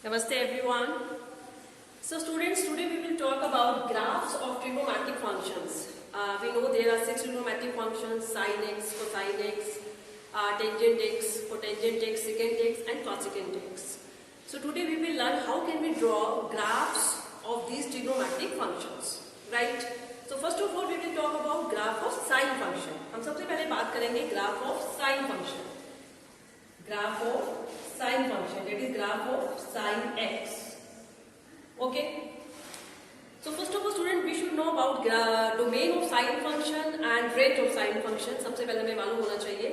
Namaste everyone. So students, today we will talk about graphs of trigonometric functions. We know there are 6 trigonometric functions: sin x, cosine x, tangent x, cotangent x, secant x and cosecant x. So today we will learn how can we draw graphs of these trigonometric functions, right? So first of all we will talk about graph of sine function. हम सबसे पहले बात करेंगे graph of sine function. Graph of sine function, that is graph of sine x. Okay. So first of all student, we should know about domain of sine function and range of sine function. सबसे पहले हमें मालूम होना चाहिए.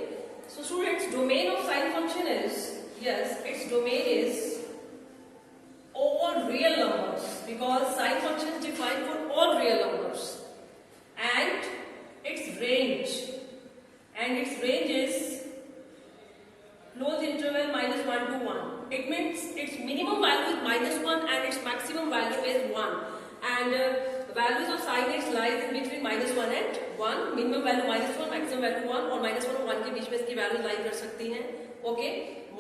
So students, domain of sine function is, yes, its domain is all real numbers, because sine function is defined for all real numbers, and its range is closed interval -1 to 1. It means its minimum value is -1 and its maximum value is 1. And values of sin x lies in between -1 and 1. Minimum value -1, maximum value 1, और -1 और 1 के बीच में इसकी values लाई कर सकती हैं. Okay,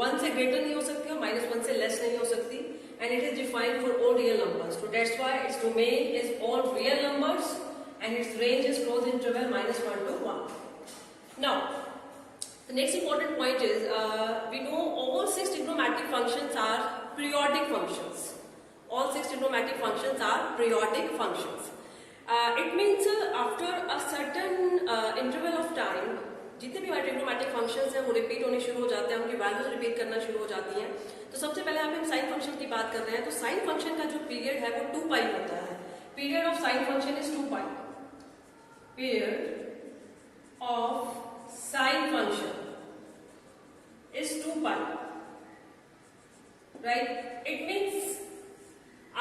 1 से greater नहीं हो सकती और -1 से लेस नहीं हो सकती. And it is defined for all real numbers. So that's why its domain is all real numbers and its range is closed interval -1 to 1. Now, the next important point is we know all 6 trigonometric functions are periodic functions. All 6 trigonometric functions are periodic functions. It means after a certain interval of time, जितने भी हमारे trigonometric functions हैं वो repeat होने शुरू हो जाते हैं, उनकी वैल्यूज रिपीट करना शुरू हो जाती हैं. तो सबसे पहले हम साइन फंक्शन की बात कर रहे हैं. तो साइन फंक्शन का जो पीरियड है वो 2 पाई होता है. Period of sine function is 2 pi. Period of sine function is 2 pi, right? It means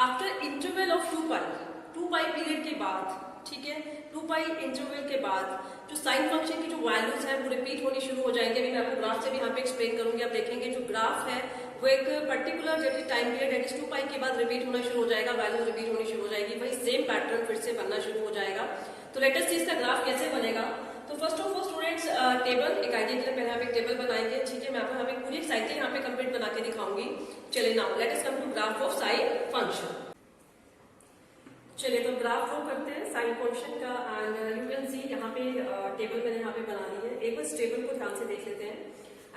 after interval of 2 pi period के बाद, ठीक है, 2 pi इंटरवल के बाद जो साइन फंक्शन की जो वैल्यूज है वो रिपीट होनी शुरू हो जाएंगे. अभी मैं आपको ग्राफ से भी यहाँ पे एक्सप्लेन करूंगी. आप देखेंगे जो ग्राफ है वो एक particular time period that is 2 pi के बाद रिपीट होना शुरू हो जाएगा, वैल्यूज रिपीट होनी शुरू हो जाएगी, वही सेम पैटर्न फिर से बनना शुरू हो जाएगा. तो लेटेस्ट चीज का ग्राफ कैसे बनेगा. तो first of all students, table एक आइडिया के लिए पहले हम एक टेबल बनाएंगे. ठीक है, मैं आपको हमें पूरी एक साइकिल यहाँ पे कंप्लीट बना के दिखाऊंगी. चलिए now let us come to graph of sine function. चलिए तो ग्राफ ड्रॉ करते हैं साइन फंक्शन का. एंड यू कैन सी यहाँ पे टेबल मैंने यहाँ पे बना ली है. एक बार टेबल को ध्यान से देख लेते हैं.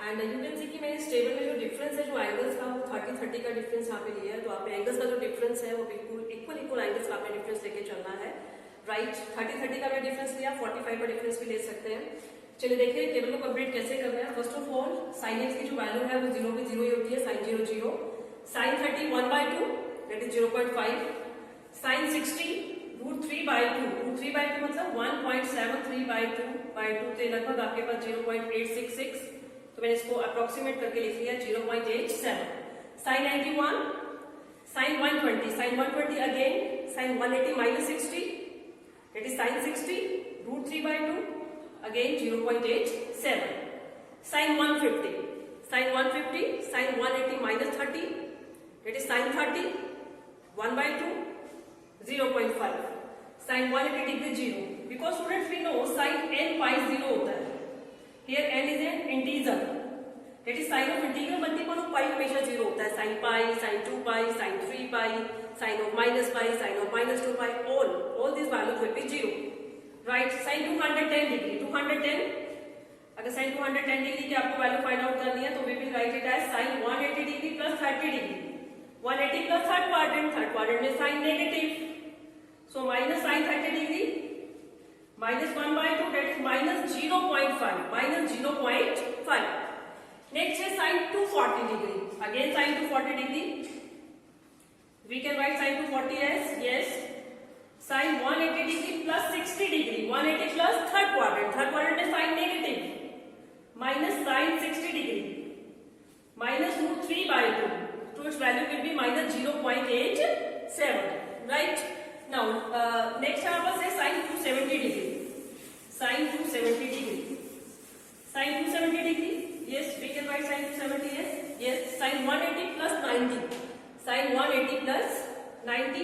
एंड यू कैन सी कि मैंने इस टेबल में जो डिफरेंस है जो एंगल्स का वो 30-30 का डिफरेंस यहाँ पे लिया है. तो आपने एंगल्स का जो डिफरेंस है वो बिल्कुल इक्वल एंगल्स का आपने डिफरेंस लेके चलना है, राइट. 30-30 का भी डिफरेंस लिया, 45 का डिफरेंस भी ले सकते हैं. चलिए देखिए टेबल को कंप्लीट कैसे करना है. First of all sine x की जो वैल्यू है वो 0 पे 0 ही होती है, sine 0 0. Sine 30 1/2 that is 0.5. Sine 60 √3/2. √3/2 मतलब 1.73/2 से लगभग आपके पास 0.866. तो मैंने इसको अप्रोक्सीमेट करके लिख लिया 0.87. Sine 91, sine 120, sine 120 again, sine 180 -60 that is sin 60 √3/2 again 0.87. sin 150, sin 180 -30 that is sin 30 1/2 0.5. sin 180 degree 0, because students we know sin n pi 0 होता है. Here n is an integer, that is sin of integral multiple of pi हमेशा 0 होता है. sin pi, sin 2 pi, sin 3 pi, sin of -pi, sin of -2 pi, all these values will be 0, right. sin 210 degree, 210, अगर sin 210 degree की आपको value find out करनी है तो we will write it as sin 180 degree plus 30 degree. 180 plus third quadrant में sin negative, so minus sin 30 degree -1/2 that is -0.5. Next is sin 240 degree. Again sin 240 degree. We can write sin 240 as, yes, sin 180 degree plus 60 degree. 180 plus third quadrant is sin negative, minus sin 60 degree, minus √3/2. So its value will be -0.87, right. Now next हमारे पास है sin 270 degree. sin 270 degree. sin 270 degree. Yes, we can write sin 270 as, yes, sin 180 plus 90. sin 180 plus 90,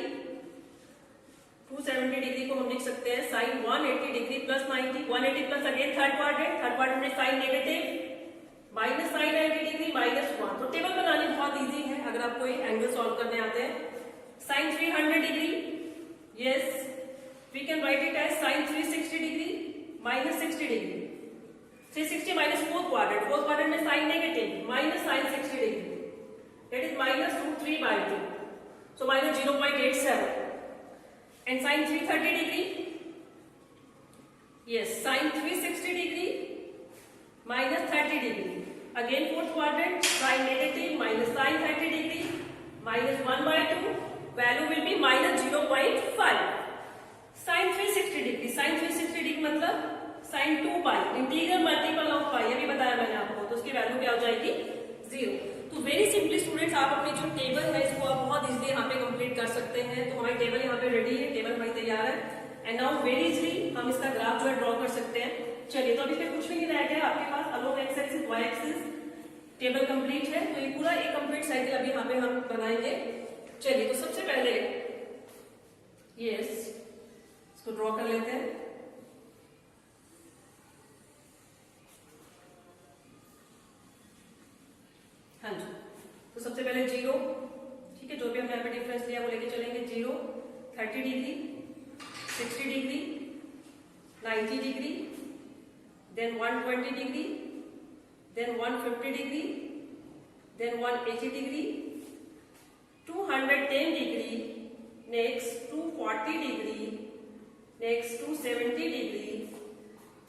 270 degree को हम लिख सकते हैं sin 180 degree plus 90. 180 plus again third quadrant में sin negative, minus sin 90 degree -1. तो table बनानी बहुत easy है. अगर आप सबको एंगल सॉल्व करने आते हैं। Sine 300 degree, yes we can write it as sine 360 degree minus 60 degree. 360 minus fourth quadrant में sine negative minus sine 60 degree, that is minus root 3 by 2, so minus 0.87। And sine 330 degree, yes sine 360 degree minus 30 degree, again fourth quadrant sine negative minus sine 30 degree minus 1/2, value will be minus 0.5। Sine 360 degree, sign 360 degree मतलब sine 2 pi, integral multiple of pi, ये भी बताया मैंने आपको, तो उसकी value क्या हो जाएगी 0। तो वेरी सिंपली स्टूडेंट्स, आप अपनी जो टेबल है इसको आप बहुत इजीली यहाँ पे कंप्लीट कर सकते हैं। तो हमारी टेबल यहाँ पे रेडी है, टेबल हमारी तैयार है, एंड नाउ वेरी इजीली हम इसका ग्राफ जो है ड्रॉ कर सकते हैं। चलिए, तो अभी पे कुछ भी नहीं रह गया आपके पास, along x axis y axis table complete है। तो ये पूरा एक कंप्लीट साइकिल अभी यहाँ पे हम बनाएंगे। चलिए, तो सबसे पहले यस इसको ड्रॉ कर लेते हैं। हाँ जी, तो सबसे पहले 0, ठीक है, जो भी हमने यहाँ पे डिफरेंस लिया वो लेके चलेंगे। 0, 30 degree, 60 degree, 90 degree, then 120 degree, then 150 degree, then 180 degree, 210 degree, next 240 degree, next 270 degree,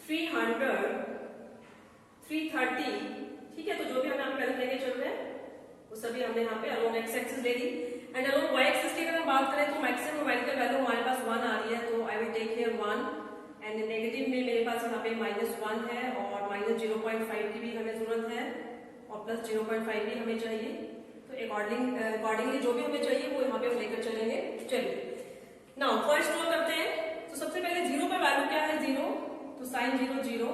300, 330, ठीक है। तो जो भी हम यहाँ पे वैल्यू लेके चल रहे हैं वो सभी हमने यहाँ पे अलोंग एक्स एक्सिस ले ली। एंड अलोंग वाई एक्सिस की अगर हम बात करें तो मैक्सिमम न्यूमेरिकल वैल्यू हमारे पास 1 आ रही है, तो I will take here 1, and negative में मेरे पास यहाँ पे -1 है, और माइनस 0.5 की भी हमें जरूरत है, और प्लस 0.5 भी हमें चाहिए। तो अकॉर्डिंगली जो भी हमें चाहिए वो यहाँ पे हम लेकर चलेंगे। चलिए, नाउ फर्स्ट ड्रॉ करते हैं। तो सबसे पहले 0 पे वैल्यू क्या है 0, तो साइन 0 0,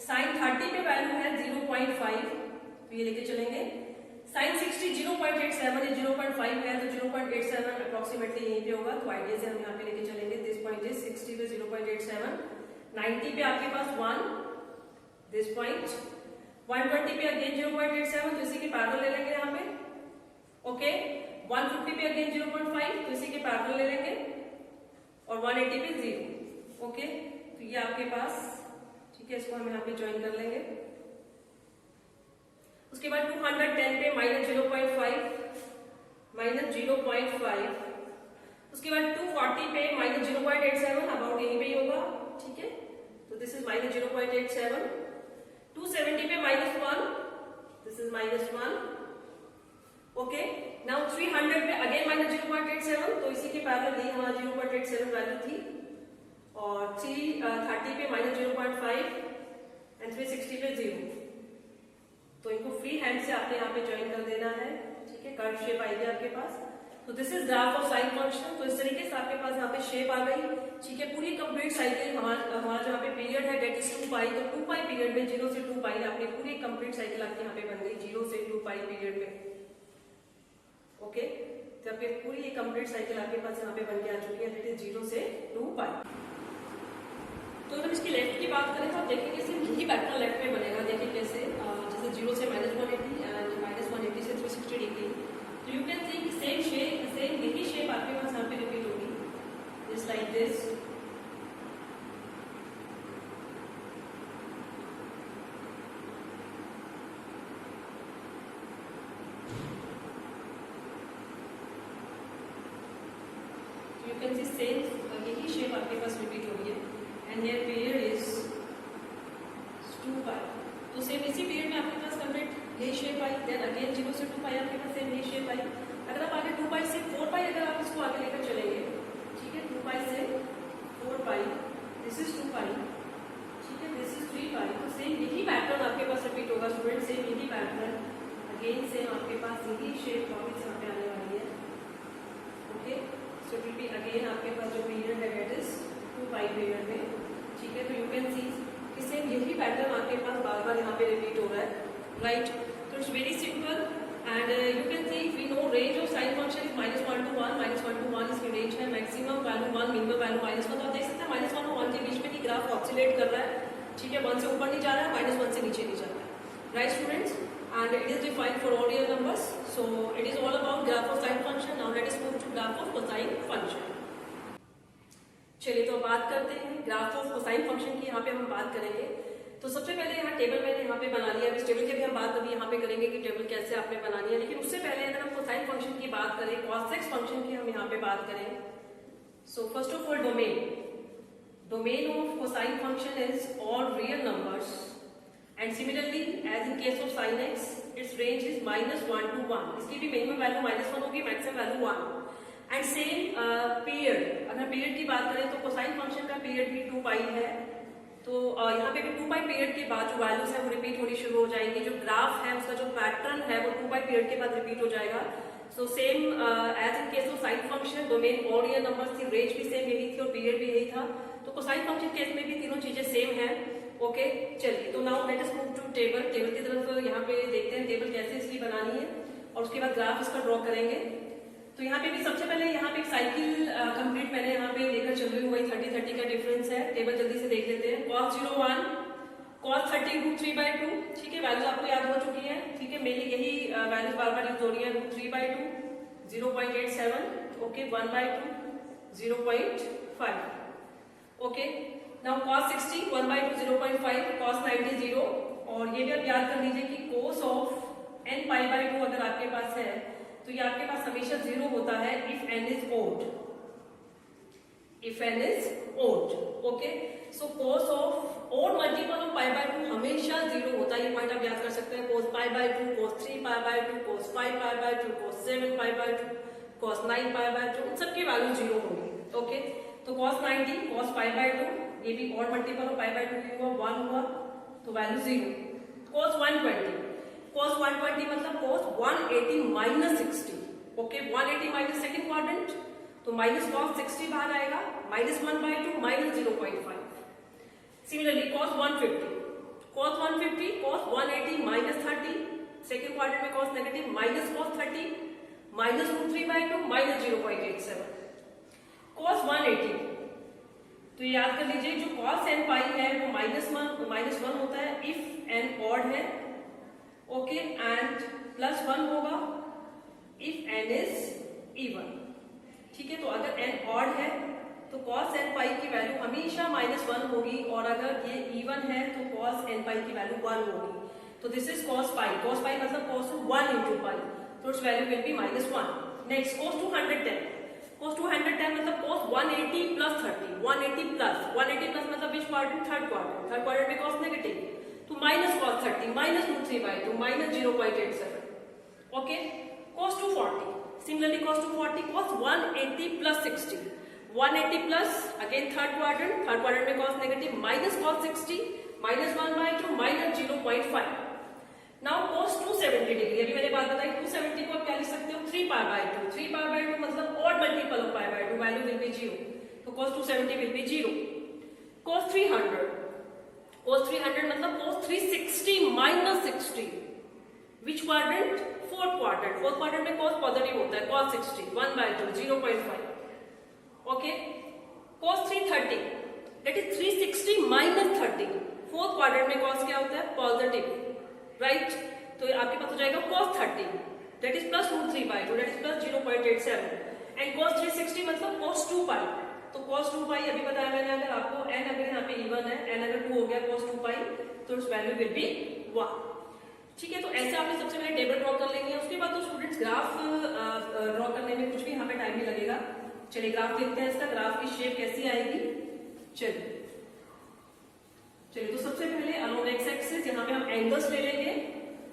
साइन 30 पे वैल्यू है 0.5, तो ये लेके चलेंगे। साइन 60 0.87 है, 0.5 है, तो 0.87 अप्रोक्सीमेटली यहीं पे होगा, तो आइडिया से हम यहाँ पे लेके चलेंगे। दिस पॉइंट इज 60 पे 0.87, 90 पे आपके पास 1, दिस पॉइंट 120 पे अगेन 0.87, तो इसी के पैरेलल ले लेंगे यहाँ पे। ओके, 150 पे अगेन 0.5, तो इसी के पैरेलल ले लेंगे, और 180 पे 0। ओके, तो ये आपके पास, ठीक है, इसको हम यहाँ पे ज्वाइन कर लेंगे। उसके बाद 210 पे माइनस 0.5, माइनस 0.5, उसके बाद 240 पे माइनस 0.87, अबाउट यहीं पे ही होगा, ठीक है, तो दिस इज माइनस 0.87, 270 पे -1, दिस इज -1। ओके, नाउ 300 पे अगेन माइनस 0.87, तो इसी के पैरेलल ही हमारा 0.87 वैल्यू थी, और 330 पे माइनस 0.5, एंड 360 पे 0, तो इनको फ्री हैंड से आपने यहाँ पे ज्वाइन कर देना है, ठीक है, कर्व शेप आएगी आपके पास। तो this is graph of sine function. तो इस तरीके से आपके पास यहाँ पे शेप आ गई, ठीक है। पूरी कंप्लीट साइकिल हमारा जो यहाँ पे पीरियड है डेट इज 2 पाई, तो 2 पाई पीरियड में 0 से 2 पाई आपने पूरी कंप्लीट साइकिल आपकी यहाँ पे बन गई 0 से 2 पाई पीरियड में। ओके, तो आपके पूरी ये कंप्लीट साइकिल आपके पास यहाँ पे बन के आ चुकी है, डेट इज 0 से 2 पाई। तो अगर इसकी लेफ्ट की बात करें तो आप देखेंगे सिर्फ यही पैटर्न लेफ्ट में बनेगा। देखिए कैसे, जैसे 0 से -180 एंड -180 से 360 डिग्री, तो यू कैन सी कि सेम यही शेप आपके पास यहाँ पे रिपीट होगी, just like this. You can see same यही शेप आपके पास रिपीट हो गई है, एंड हियर पीरियड इज 2 पाई। तो सेम इसी पीरियड में आपके पास कंप्लीट यही शेप आई, देन अगेन 0 से 2 पाई आपके पास सेम यही शेप आई। अगर आप आगे 2 पाई से 4 पाई अगर आप इसको आगे लेकर चलेंगे, ठीक है, 2 पाई से 4 पाई, दिस इज 2 पाई, ठीक है, दिस इज 3 पाई। तो सेम यही पैटर्न आपके पास रिपीट होगा स्टूडेंट, सेम यही पैटर्न अगेन सेम आपके पास यही शेप वापस यहाँ पे आने वाली है। Okay, so it will be again आपके पास जो पीरियड है डेट इज 2 पाई पीरियड में, ठीक है। तो यू कैन सी कि सेम यही पैटर्न आपके पास बार बार यहाँ पे रिपीट हो रहा है, राइट। तो it's very simple, and you can see we know range of sine function is -1 to 1, -1 to 1 इसकी रेंज है, मैक्सिमम वैल्यू 1, मिनिमम वैल्यू -1। तो आप देख सकते हैं -1 और 1 के बीच में ही ग्राफ ऑक्सिलेट कर रहा है, ठीक है, 1 से ऊपर नहीं जा रहा है, -1 से नीचे नहीं जा रहा है, right students. And it is defined for all real numbers, so it is all about graph of cosine function. चलिए तो बात करते हैं ग्राफ ऑफ कोसाइन फंक्शन की। यहाँ पे हम बात करेंगे। तो सबसे पहले यहाँ टेबल मैंने यहाँ पे बना लिया। इस टेबल की भी हम बात अभी यहाँ पे करेंगे कि टेबल कैसे आपने बनानी है। लेकिन उससे पहले अगर हम कोसाइन फंक्शन की बात करें, cos x फंक्शन की हम यहाँ पे बात करें। So first of all domain of cosine function is all real numbers and similarly as in case of sine x its range is -1 to 1। इसकी भी मिनिमम वैल्यू -1 होगी, maximum value 1। And same period, अगर period की बात करें तो cosine function का period भी 2 पाई है। तो यहाँ पे भी 2 पाई पीरियड के बाद जो वैल्यूज है वो रिपीट होनी शुरू हो जाएंगी। जो ग्राफ है उसका जो पैटर्न है वो 2 पाई पीरियड के बाद रिपीट हो जाएगा। So same as in case of sine function, domain और रियल नंबर्स थी, रेंज भी सेम यही थी और पीरियड भी यही था। तो कोसाइन फंक्शन केस में भी तीनों चीजें सेम है। ओके चलिए, तो now let us move to table की तरफ यहाँ पे देखते हैं टेबल कैसे इसकी बनानी है और उसके बाद ग्राफ इसका ड्रॉ करेंगे। तो यहाँ पे भी सबसे पहले यहाँ पे एक साइकिल कंप्लीट मैंने यहाँ पे लेकर चल रही हूँ। वही 30 का डिफरेंस है। टेबल जल्दी से देख लेते हैं। cos 0 1, cos 30 √3/2। ठीक है, वैल्यूज आपको याद हो चुकी है। ठीक है, मेनली यही वैल्यूज बार बार यूज हो रही है। √3/2, 0.87, okay 1/2, 0.5। Okay now cos 60 1/2, 0.5, cos 90 0। और ये भी आप याद कर लीजिए कि cos ऑफ n π/2 अगर आपके पास है तो ये आपके पास हमेशा 0 होता है if n is odd. Okay, so cos of odd multiple of π/2 हमेशा 0 होता है। ये पॉइंट आप याद कर सकते हैं। cos π/2, cos 3π/2, cos 5π/2, cos 7π/2, cos 9π/2, उन सबकी वैल्यू 0 होगी। ओके, तो cos 90, cos π/2, ये भी ओड मल्टीपल ऑफ π/2 की हुआ 1 हुआ तो वैल्यू 0। cos 120 मतलब cos 180 -60। Okay, 180 minus second quadrant तो -cos 60 बाहर आएगा, -1/2 -0.5। Similarly cos 150 cos 180 -30 second quadrant में cos नेगेटिव, -cos 30 -√3/2 -0.87। cos 180 तो याद कर लीजिए जो cos n पाई है वो -1 होता है इफ n ऑड है। ओके, एंड +1 होगा इफ n इज इवन। ठीक है, तो अगर n ऑड है तो cos n पाई की वैल्यू हमेशा -1 होगी और अगर ये इवन है तो cos n पाई की वैल्यू 1 होगी। तो दिस इज cos पाई मतलब cos 1 into पाई, तो it's value will B -1। Next cos 210 मतलब cos 180 + 30, 180 प्लस मतलब विच क्वाड्रेंट? थर्ड क्वाड्रेंट में cos नेगेटिव तो -cos 30 -√3/2 -0.87। Okay, cos 240 similarly cos 240 cos 180 + 60, 180 plus again third quadrant में cos negative -cos 60 -1/2 -0.5। Now cos 270 degree, अभी मैंने बात बताई 270 को आप क्या लिख सकते हो? 3π/2, 3π/2 मतलब odd multiple of π/2, value will be 0, तो cos 270 विल बी 0। cos 300 मतलब cos 360 -60, विच क्वाड्रेंट? फोर्थ क्वाड्रेंट में cos पॉजिटिव होता है, cos 60 1/2 0.5। Okay, cos 330 that is 360 -30, fourth quadrant में cos क्या होता है? Positive, right? तो आपके पास हो जाएगा cos 30 that is +√3/2 that is +0.87 and cos 360 मतलब cos 2π। तो cos 2π अभी बताया मैंने, अगर आपको n अगर यहाँ पे इवन है, n अगर 2 हो गया cos 2π तो इट्स वैल्यू विल बी 1। ठीक है, तो ऐसे आपने सबसे पहले टेबल ड्रॉ कर लेंगे। उसके बाद तो स्टूडेंट्स ग्राफ ड्रॉ करने में कुछ भी यहाँ पे टाइम नहीं लगेगा। चलिए ग्राफ देखते हैं। इसका ग्राफ की शेप कैसी आएगी। चलिए तो सबसे पहले अलोंग x एक्सिस यहाँ पे हम एंगल्स ले लेंगे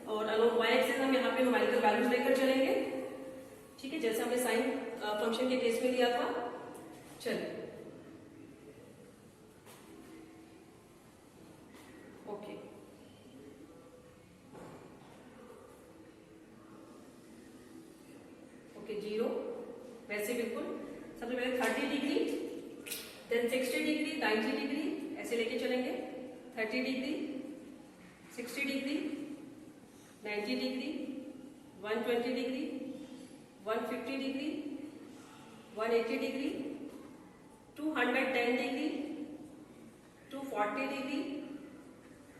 और अलोंग y एक्सिस हम यहाँ पे न्यूमेरिकल वैल्यूज लेकर चलेंगे। ठीक है, जैसे हमने साइन फंक्शन के केस में लिया था। चलिए ओके, ओके 0 वैसे बिल्कुल। सबसे पहले 30 डिग्री, देन 60 डिग्री, 90 डिग्री ऐसे लेके चलेंगे। 30 degree, 60 degree, 90 degree, 120 degree, 150 degree, 180 degree, 210 degree, 240 degree,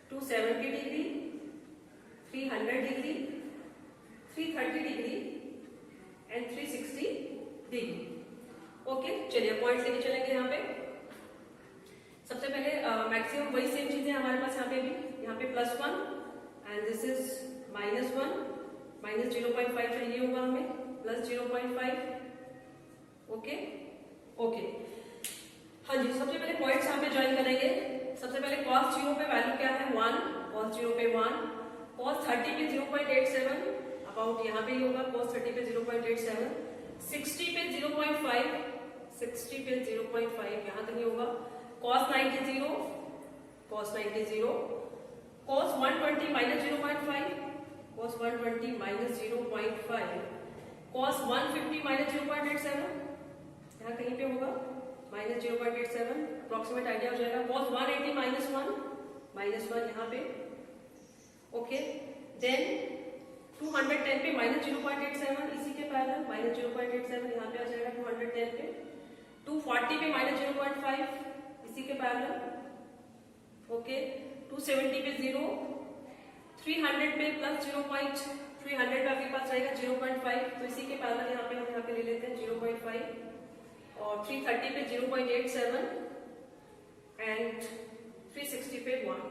270 degree, 300 degree, 330 degree and 360 degree. Okay, चलिए पॉइंट्स लेके चलेंगे यहाँ पे। सबसे पहले मैक्सिमम वही सेम चीजें हमारे पास यहाँ पे भी, यहाँ पे +1 एंड दिस इज -1, -0.5 चाहिए होगा हमें, +0.5। ओके ओके, हाँ जी, सबसे पहले पॉइंट्स यहाँ पे ज्वाइन करेंगे। सबसे पहले cos 0 पे वैल्यू क्या है 1, cos 0 पे 1, cos 30 पे 0.87, अबाउट यहाँ पे ही होगा, cos 30 पे 0.87, 60 पे 0.5, 60 पे 0.5 यहाँ तक ही होगा, cos 90 0, cos 90 0, cos 120 -0.5, cos 120 -0.5, cos 150 -0.87 यहाँ कहीं पे होगा, -0.87, अप्रोक्सीमेट आइडिया हो जाएगा। cos 180 -1 यहाँ पे। ओके, देन 210 पे -0.87, इसी के पैरेलल -0.87 यहाँ पे आ जाएगा 210 पे। 240 पे -0.5 इसी के पैरेलल। ओके, 270 पे 0, 300 पे +0.300 पे आपके पास रहेगा 0.5, तो इसी के पैरेलल यहाँ पे हम यहाँ पे ले लेते हैं 0.5, और 330 पे 0.87 एंड 360 पे 1,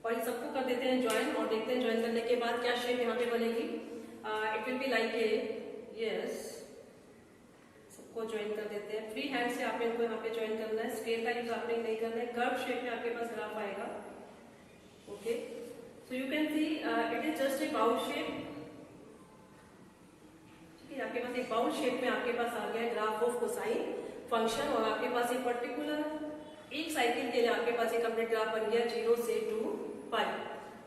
और इन सबको कर देते हैं ज्वाइन, और देखते हैं ज्वाइन करने के बाद क्या शेप यहाँ पे बनेगी। It will be like a, yes, सबको ज्वाइन कर देते हैं। फ्री हैंड से आपने इनको यहाँ पे ज्वाइन करना है, स्केल का यूज आपने नहीं करना है। कर्व शेप में आपके पास ग्राफ आएगा। Okay, so you can see it is just a bowl shape. आपके पास एक बाउल शेप में आपके पास आ गया ग्राफ ऑफ कोसाइन फंक्शन, और आपके पास एक पर्टिकुलर एक साइकिल के लिए आपके पास एक कंप्लीट ग्राफ बन गया 0 से 2 पाई।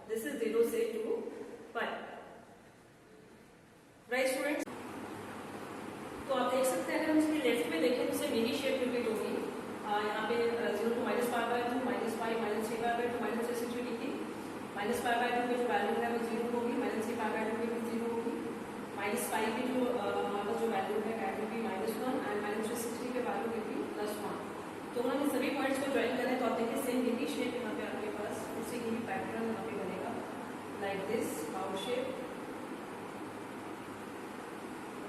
दिस इज 0 से 2 पाई, राइट स्टूडेंट्स। तो आप देख सकते हैं, अगर हम इसके लेफ्ट में देखें तो सेम यही शेप रिपीट होगी। यहाँ पे 0 to -π/2, -π, -3π/2, -360 डिग्री, -π/2 की जो वैल्यू है वो 0 होगी, -3π/2 की भी 0 होगी, -π की जो हमारा जो वैल्यू है दैट विल बी -1 एंड -360 के वैल्यू विल बी +1। तो हम इन सभी पॉइंट्स को ज्वाइन करें तो आप देखिए सेम यही शेप यहाँ पे आपके पास, उसी की पैटर्न यहाँ पे बनेगा like this bowl shape.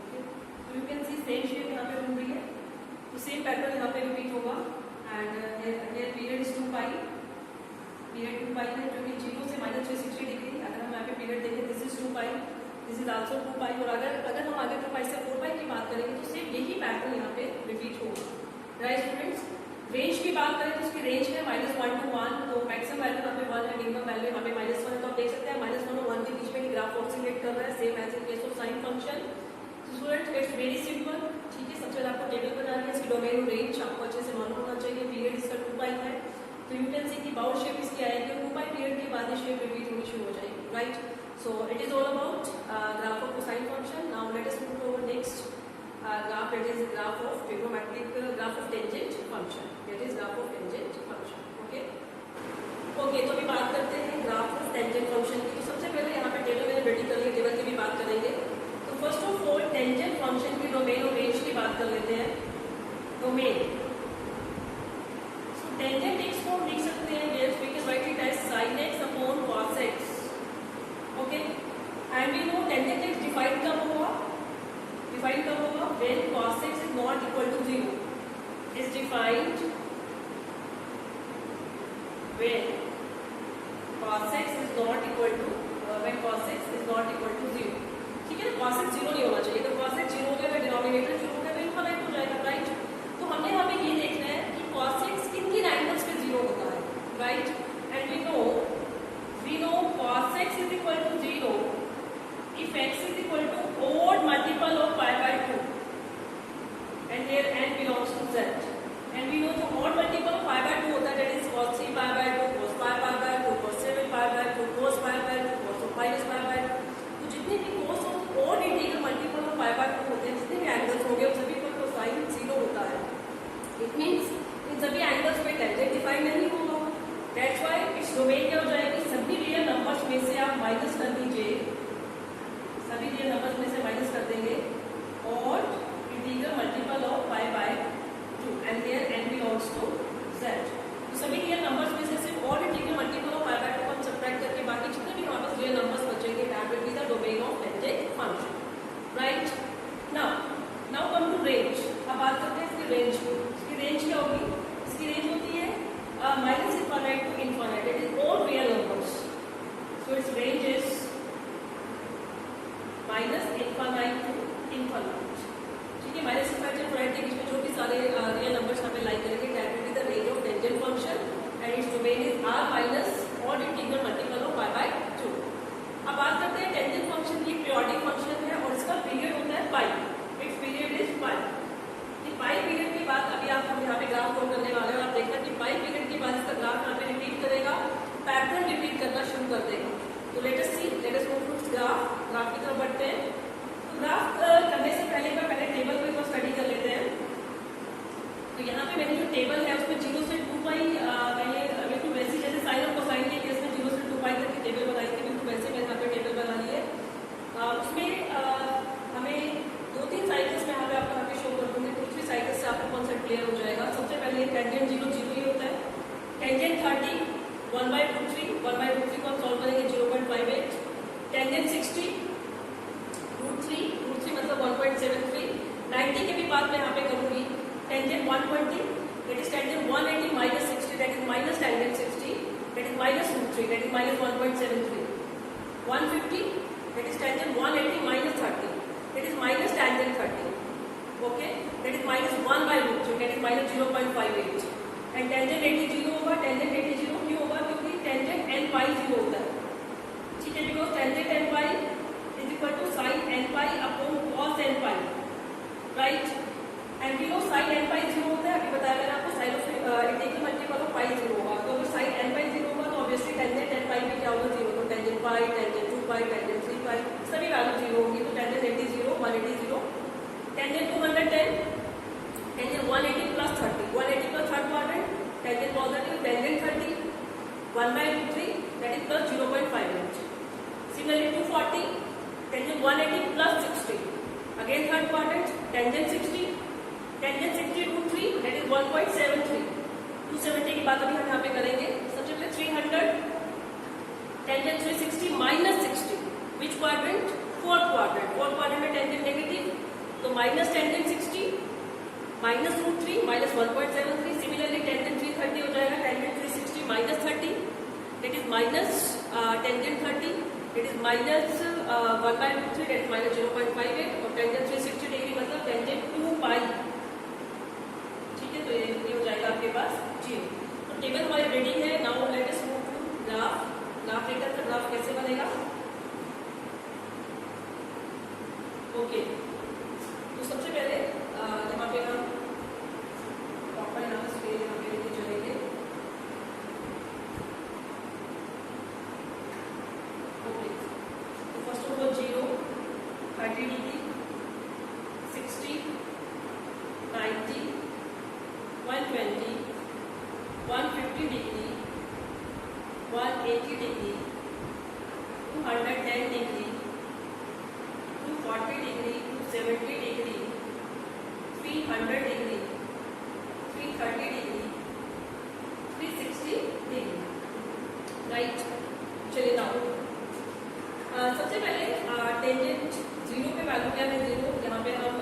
Okay, तो you can see same shape यहाँ पे बन रही है, तो सेम पैटर्न यहाँ पे रिपीट होगा। And here period is 2 pi, period 2 पाई है, जो कि 0 से -360 डिग्री। अगर हम यहाँ पे पीरियड देखें, this is 2 pi, this is also 2 पाई, और अगर हम आगे 2 पाई से 4 पाई की बात करेंगे तो सेम यही पैटर्न यहाँ पे रिपीट होगा, राइट स्टूडेंट्स। रेंज की बात करें तो उसकी रेंज है -1 to 1, तो मैक्सिमम वैल्यू यहाँ पे 1 है, मिनिमम वैल्यू यहाँ पे -1 है। तो आप देख सकते हैं -1 और 1 के बीच में ग्राफ ऑसिलेट कर रहा है, same as in case of sine function. Students it's very simple, ठीक है। सबसे पहले आपको टेबल बनानी है, इसकी डोमेन रेंज आपको अच्छे से मालूम होना चाहिए। पीरियड इसका 2 पाई है, तो यू कैन सी की बाउल शेप इसकी आएगी, 2 पाई पीरियड के बाद शेप रिपीट होनी शुरू हो जाएगी, right. So it is all about graph of cosine function. Now let us move to our next graph. It is graph of trigonometric graph of tangent function. That is graph of tangent function. Okay. Okay. तो अभी बात करते हैं graph of tangent function की। तो सबसे पहले यहाँ पे टेबल मैंने रेडी कर ली, टेबल की भी बात करेंगे। तो first of all tangent function की डोमेन और रेंज की बात कर लेते हैं। डोमेन, so टेंजेंट x को लिख सकते हैं, yes, we can write it as sin x upon cos x. Okay, and we know tangent x defined कब होगा, when cos x is not equal to 0, is defined when cos x is not equal to 0। ठीक है, cos x 0 नहीं होना चाहिए। तो cos x 0 हो गया तो डिनोमिनेटर 0 हो गया तो इनफाइनाइट हो जाएगा, राइट। तो हमने यहाँ पे ये देखना है कि cos x किन किन एंगल्स पे 0 होता है, right. And we know cos x is equal to 0 if x is equal to odd multiple of π/2 and here n belongs to z, and we know the odd multiple of π/2 होता है, that is cos 3π/2, cos 5π/2, cos 7π/2, cos π/2, cos of -π/2। तो जितने भी cos of odd integral multiple of π/2 होते हैं, जितने भी angles होंगे उन सभी पर कोसाइन 0 होता है। इट मींस इन सभी एंगल्स पे टेंजेंट डिफाइन नहीं होगा। That's why इट्स डोमेन क्या हो जाएगी, सभी रियल नंबर्स में से आप माइनस कर दीजिए, सभी रियल नंबर्स में से माइनस कर देंगे, और integral multiple of π/2 and there n belongs to z। तो सभी रियल नंबर्स में से सिर्फ और इंटीग्रल मल्टीपल ऑफ π/2 को हम सब्ट्रैक्ट करके बाकी जितने भी हमारे पास रियल नंबर्स बचेंगे that will be the domain of tangent function, right. Now come to range. Minus infinite to infinite. ठीक है, माइनस इन्फानाइट इन्फानाइट के बीच में जो भी सारे रियल नंबर्स यहाँ पे लाई करेंगे, that will be the range of tangent function and its domain is r minus odd integral multiple of y by 2। अब बात करते हैं टेंजेंट फंक्शन की। पीरियोडिक फंक्शन है और इसका पीरियड होता है pi. Its period is pi. Pi period के बाद अभी आप हम यहाँ पे ग्राफ ड्रॉ करने वाले हैं और आप देखना कि पाई पीरियड के बाद इसका ग्राफ यहाँ पे रिपीट करेगा, पैटर्न रिपीट करना शुरू कर देगा। तो let us see, let us move to graph की तरफ बढ़ते हैं। तो ग्राफ करने से पहले टेबल को एक बार स्टडी कर लेते हैं। तो यहाँ पे मैंने जो टेबल है उसमें 0 से 2 पाई मैंने तो वैसे जैसे साइन और कोसाइन के केस में 0 से 2 पाई तक की टेबल बनाई थी, बिल्कुल वैसे मैंने यहाँ पे टेबल बना ली है। उसमें हमें 2-3 साइकिल्स में यहाँ पे आपको यहाँ पे शो कर दूंगी, कुछ भी साइकिल्स से आपको कॉन्सेप्ट क्लियर हो जाएगा। सबसे पहले टेंजेंट 0 0 ही होता है। टेंजेंट 30 1/√3 1/√3 को हम सॉल्व करेंगे 0.58। टेंजेंट 60 √3 मतलब 1.73। 90 के भी बात मैं यहाँ पे करूंगी। Tangent 120 that is tangent 180 minus 60 that is minus tangent 60 that is minus √3 that is minus 1.73। 150 that is tangent 180 minus 30 that is minus tangent 30। Okay, that is minus 1/√3 that is minus 0.58। And tangent 80 0 होगा। Tangent 80 0 क्यों होगा? क्योंकि tangent n pi 0 होता है। ठीक है, because tangent n pi is equal to sine n pi upon cos n pi, right. And we know sine n pi 0 होता है। अभी बताया मैंने आपको sine of integral multiple of pi 0 होगा। तो अगर साइन n पाई 0 होगा तो ऑब्वियसली टेंजेंट n पाई में क्या होगा? 0। तो टेंजेंट पाई, टेंजेंट 2 पाई, टेंजेंट 3 पाई सभी वैल्यू 0 होगी। तो tangent 80 0, 180 0, tangent 210, tangent 180 plus 30, 180 plus third quadrant, tangent positive, tangent 30 1/√3 that is plus 0.58। Similarly 240, tangent 180 plus 60 again third quadrant, tangent 60, tangent 60 √3 that is 1.73। 270 की बात अभी हम यहाँ पे करेंगे। सबसे पहले 300, टेंजेंट 360 माइनस 60 विच quadrant? Fourth quadrant. Fourth quadrant में टेंजेंट नेगेटिव तो minus tangent 60 minus √3 minus 1.73। Similarly tangent 330 हो जाएगा। Tangent 360 minus 30 that is minus tangent 30 that is minus 1/√3 that is minus 0.58 और टेंजेंट 360 डिग्री मतलब टेंजेंट 2 पाई। ठीक है, तो ये हो जाएगा आपके पास 0। तो टेबल हमारी रेडी है। Now let us move to graph. Graph लेकर तो ग्राफ कैसे बनेगा? ओके, तो सबसे पहले यहाँ पे हम प्रॉपर यहाँ पे स्केल यहाँ पे लेके चलेंगे। ओके, तो first of all 0, 30 degree, 60, 90, 120, 150 degree, 180 degree, 210 degree, 240 degree, 270 degree, 300 degree, 330 degree, 360 degree, right. चलिए नाउ सबसे पहले टेंजेंट 0 पे वैल्यू क्या है? 0 यहाँ पे हम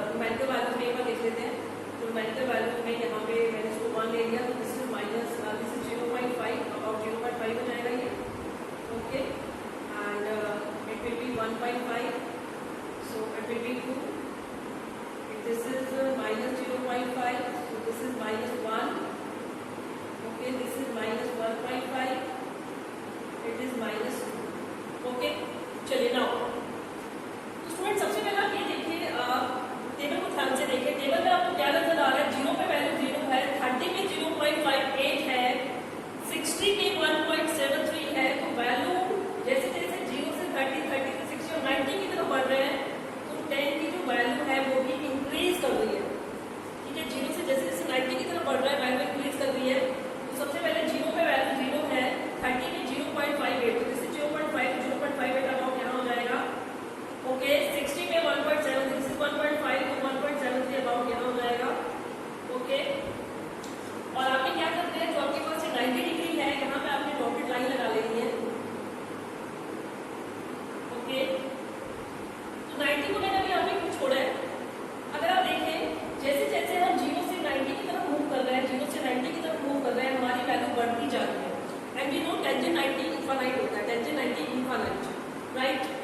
न्यूमेरिकल वैल्यू में एक बार देख लेते हैं। तो न्यूमेरिकल वैल्यू में यहाँ पे मैंने इसको 1 ले लिया, तो this is minus, this is 0.5, about 0.5 हो जाएगा ये। Okay, and it will be 1.5, so it will be 2. If this is minus 0.5, so this is minus 1. Okay, this is minus 1.5. It is minus 2. Okay, चलिए now. तो student सबसे पहले आप ये देखिए, टेबल को ध्यान से देखिए। टेबल में आपको क्या नजर आ रहा है? 0 पे वैल्यू 0 है, 30 पे 0.58 है, 60 पे 1.73 है। तो वैल्यू जैसे जैसे 0 से 30, 30 से 60 और 90 की तरफ बढ़ रहे हैं तो 10 की जो वैल्यू है वो भी इंक्रीज कर रही है। ठीक है, 0 से जैसे जैसे 90 की तरफ बढ़ रहा है वैल्यू इंक्रीज कर रही है। तो सबसे पहले 0 पे वैल्यू 0 है, 30 पे 0.58, तो जैसे 0.5 0.58 अबाउट यहाँ हो जाएगा। ओके, 60 पे 1.7, दिस इज 1.5 तो 1.73 अबाउट यहाँ हो जाएगा। ओके, और आपने क्या करते हैं, जो आपके पास 90 डिग्री है यहाँ पे आपने डॉटेड लाइन लगा लेनी है। ओके, तो 90 को मैंने अभी यहाँ पे कुछ छोड़ा है। अगर आप देखें जैसे जैसे हम 0 से 90 की तरफ मूव कर रहे हैं, 0 से 90 की तरफ मूव कर रहे हैं, हमारी वैल्यू बढ़ती जा रही है। And we know tangent 90 infinite होता है, tangent 90 infinite, right.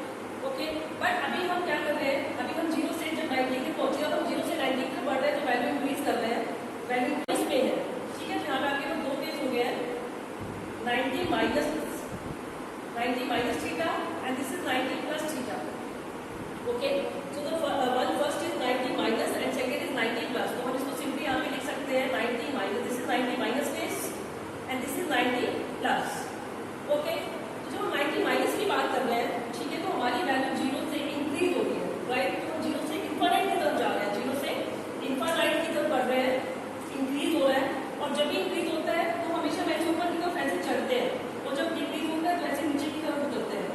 Okay, but अभी हम क्या कर रहे हैं, अभी हम 0 से जब 90 तक पहुंचे तो हम 0 से 90 तक बढ़ रहे हैं तो वैल्यू इंक्रीज कर रहे हैं, वैल्यू इंक्रीज पे है, ठीक है। यहाँ पे आपके पास दो केस हो गए हैं, 90 minus theta and this is 90 plus theta. Okay, so the one first is 90 minus and second is 90 plus, तो हम इसको सिंपली यहाँ पे लिख सकते हैं 90 minus, this is 90 minus case and this is 90 plus. Okay, तो जब हम 90 माइनस की बात कर रहे हैं, ठीक है, तो हमारी वैल्यू 0 से इंक्रीज हो गई है, राइट। तो हम 0 से इनफाइनाइट की तरफ जा रहे हैं, 0 से इनफाइनाइट की तरफ बढ़ रहे हैं, इंक्रीज हो रहा है। और जब भी इंक्रीज होता है तो हमेशा वैसे ऊपर की तरफ ऐसे चढ़ते हैं, और जब डिक्रीज होता है तो ऐसे नीचे की तरफ उतरते हैं,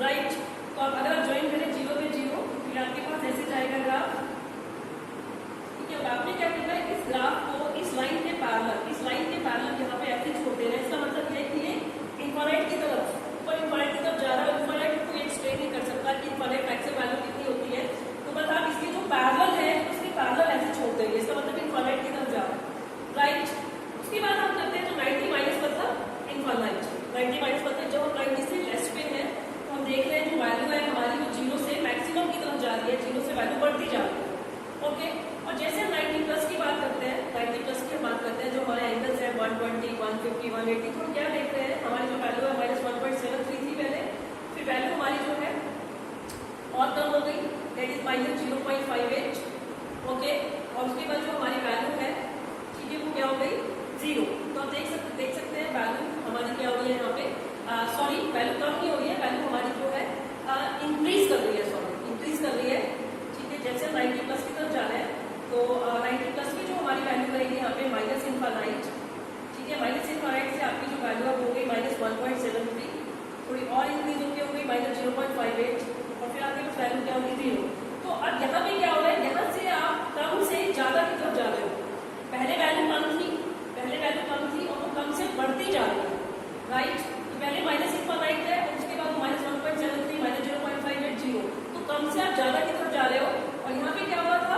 राइट। तो अब अगर आप ज्वाइन करें 0 पे 0, फिर आपके पास ऐसे जाएगा ग्राफ, ठीक है। अब आपने क्या करना है, इस ग्राफ को इस लाइन के पैरेलल यहाँ पे ऐसे छोड़ देना है। इसका मतलब ये है कि ये इनफाइनाइट की तरफ, ऊपर इनफाइनाइट की तरफ जा रहा है। इनफाइनाइट को एक्सप्लेन नहीं कर सकता कि इनफाइनाइट मैक्सिमम वैल्यू कितनी होती है, तो बस आप इसके जो पैरेलल है उसके पैरेलल ऐसे छोड़ देंगे, इसका मतलब इनफाइनाइट की तरफ जा रहा है, राइट। उसके बाद हम करते हैं तो 90 माइनस मतलब इनफाइनाइट, 90 माइनस मतलब जब हम 90 से लेस पे है तो हम देख रहे हैं जो वैल्यू है हमारी वो 0 से मैक्सिमम की तरफ जा रही है, 0 से वैल्यू बढ़ती जा रही है, ओके। और जैसे हम 90 प्लस की बात करते हैं, 90 प्लस की बात करते हैं, जो हमारे एंगल्स है 120, 150, 180, तो हम क्या देख रहे हैं, हमारी जो वैल्यू है -1.73 थी पहले, फिर वैल्यू हमारी जो है और कम हो गई, दैट इज -0.58, ओके। और उसके बाद जो हमारी वैल्यू है, ठीक है, वो क्या हो गई 0। तो आप देख सकते हैं वैल्यू हमारी क्या हो रही है यहाँ पे, सॉरी वैल्यू कम नहीं हो रही है, वैल्यू हमारी जो है इंक्रीज कर रही है, इंक्रीज कर रही है, ठीक है। जैसे 90 प्लस की तरफ जा रहे हैं तो 90 प्लस की जो हमारी वैल्यू रहेगी यहाँ पे माइनस इनफाइनाइट, ठीक है। माइनस इनफाइनाइट से आपकी जो वैल्यू हो गई -1.73, थोड़ी और इंक्रीज होकर हो गई -0.58, और फिर आपके पास वैल्यू क्या होगी 0। तो अब यहाँ पे क्या हो रहा है, यहाँ से आप कम से ज्यादा की तरफ जा रहे हो, पहले वैल्यू कम थी और वो कम से बढ़ती जा रही है, राइट। तो पहले माइनस इनफाइनाइट है और उसके बाद -1.73, -0.58, 0, तो कम से आप ज्यादा की तरफ जा रहे हो। और यहाँ पे क्या हुआ था,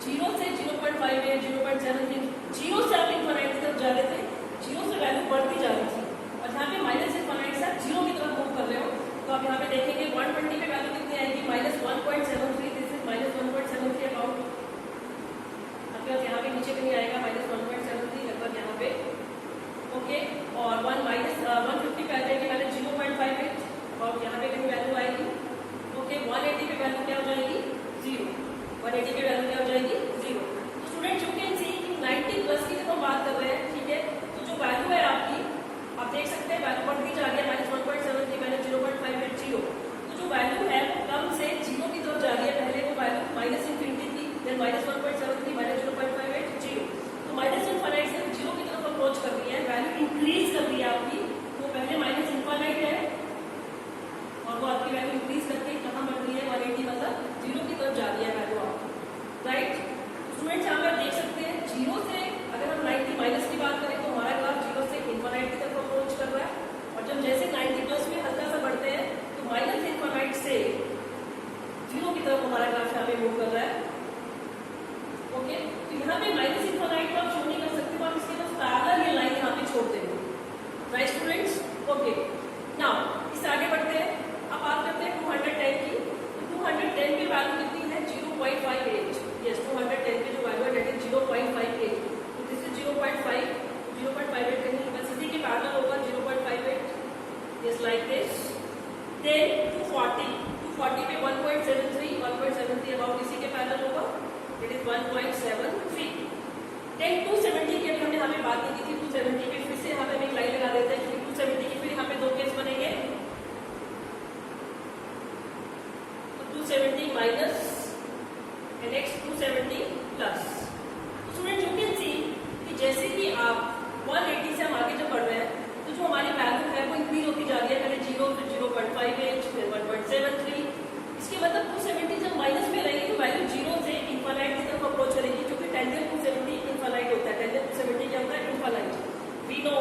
0 से 0.58, 0.73, 0 से आप इनफाइनाइट की तरफ जा रहे थे, 0 से वैल्यू बढ़ती जा रही थी, और यहाँ पे माइनस इनफाइनाइट से आप 0 की तरफ मूव कर रहे हो। तो आप यहाँ पे देखेंगे 120 पे वैल्यू कितनी आएगी, -1.73, दिस इज -1.73 अबाउट, आपके पास यहाँ पे नीचे कहीं आएगा -1.73 लगभग यहाँ पे, ओके। और 150 पे आ जाएगी -0.58, और यहाँ पे कहीं वैल्यू आएगी, ओके। 180 पे वैल्यू क्या हो जाएगी 0, 180 पे वैल्यू क्या हो जाएगी 0। तो स्टूडेंट यू कैन सी कि 90 प्लस की जब हम बात कर रहे हैं, ठीक है, तो जो वैल्यू है आपकी, आप देख सकते हैं वैल्यू बढ़ती जा रही है, -1.73, -0.58, 0। तो जो वैल्यू है वो कम से 0 की तरफ जा रही है, पहले वो वैल्यू माइनस इनफिनिटी थी, देन -1.73, -0.58, 0। तो माइनस इनफाइनाइट से 0 की तरफ अप्रोच कर रही है, वैल्यू इंक्रीज कर रही है आपकी, वो पहले माइनस इनफाइनाइट है और वो आपकी वैल्यू इंक्रीज करके कहाँ बढ़ रही है, 180 मतलब 0 की तरफ जा रही है वैल्यू आपकी, राइट। स्टूडेंट्स यहाँ पे आप देख सकते हैं 0 से अगर हम 90 माइनस की बात करें तो हमारा ग्राफ 0 से इनफाइनाइट की तरफ अप्रोच कर रहा है, और जब जैसे 90 प्लस में हल्का सा बढ़ते हैं तो माइनस इनफाइनाइट से 0 की तरफ हमारा ग्राफ यहाँ पे मूव कर रहा है, ओके। तो यहाँ पे माइनस इनफाइनाइट को आप शो नहीं कर सकते, तो आप इसके पास पैरेलल ये लाइन यहाँ पे छोड़ देंगे, राइट स्टूडेंट्स, ओके। नाउ इससे आगे बढ़ते हैं, अब बात करते हैं 210 की। तो 210 की वैल्यू कितनी है 0.58, यस 210 की जो वैल्यू है दैट इज 0.58, तो दिस इज 0.58 कहीं बस इसी के पैरेलल होगा 0.58, यस लाइक दिस। देन 240 पे 1.73 अबाउट इसी के पैरेलल होगा, इट इज 1.73। देन 270 की अभी हमने यहाँ पे बात की थी, 270 पे फिर से यहाँ पे हम एक लाइन लगा देते हैं, क्योंकि 270 की फिर यहाँ पे दो केस बनेंगे, तो 270 माइनस एंड नेक्स्ट 270 प्लस। तो स्टूडेंट यू कैन सी कि जैसे ही आप 180 से हम आगे जब बढ़ रहे हैं तो जो हमारी वैल्यू है वो इंक्रीज होती जा रही है, पहले 0 फिर 0.58 फिर 1.73, इसके मतलब 270 जब माइनस में रहेगी तो वैल्यू 0 से इनफाइनाइट की तरफ अप्रोच करेगी, क्योंकि टेंजेंट 270 इनफाइनाइट होता है, टेंजेंट 270 क्या होता है इनफाइनाइट। वी नो